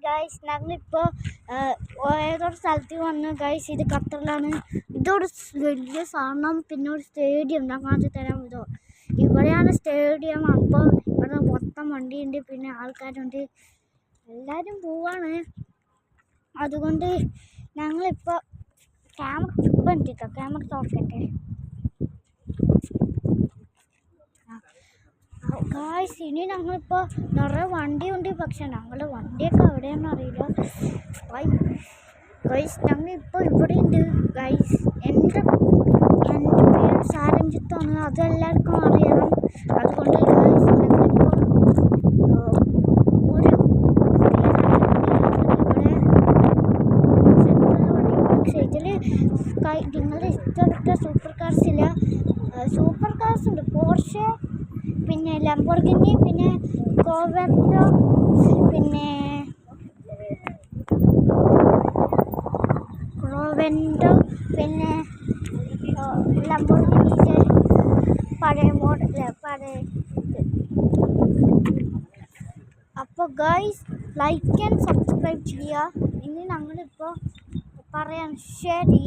Guys ഞങ്ങളിപ്പോൾ ഏതൊരു സ്ഥലത്ത് വന്നു ഗൈസ്. ഇത് ഖത്തറിലാണ്. ഇതൊരു വലിയ സാധനം, പിന്നെ ഒരു സ്റ്റേഡിയം ഞാൻ കാണിച്ചു തരാൻ പറ്റുമോ. ഇവിടെയാണ് സ്റ്റേഡിയം. അപ്പോൾ ഇവിടെ മൊത്തം വണ്ടിയുണ്ട്, പിന്നെ ആൾക്കാരുണ്ട്, എല്ലാവരും പോവാണ്. അതുകൊണ്ട് ഞങ്ങളിപ്പോൾ ക്യാമറ ഇട്ടിട്ടോ, ക്യാമറ തുറക്കട്ടെ ഗായ്സ്. ഇനി ഞങ്ങളിപ്പോൾ നിറയെ വണ്ടിയുണ്ട്, പക്ഷെ ഞങ്ങളുടെ വണ്ടിയൊക്കെ എവിടെയാണെന്ന് അറിയില്ല ഗൈസ്. ഞങ്ങളിപ്പോൾ ഇവിടെ ഉണ്ട് ഗൈസ്. എൻ്റെ പേര് സാരഞ്ജിത്താണ്, അതെല്ലാവർക്കും അറിയണം. അതുകൊണ്ട് ഗൈസ് ഞങ്ങളിപ്പോൾ ഒരു ഇതിൽ നിങ്ങളുടെ ഇഷ്ടപ്പെട്ട സൂപ്പർ കാർസ് ഉണ്ട്. പോർഷെ, പിന്നെ ലംബോർഗിനി, പിന്നെ കോവെൻറ്റോ, പിന്നെ ലംബോർഗിനിൻ്റെ പഴയ മോഡൽ അപ്പോൾ ഗൈസ് ലൈക്ക് ആൻഡ് സബ്സ്ക്രൈബ് ചെയ്യുക. ഇനി ഞങ്ങളിപ്പോൾ പറയാം ശരി.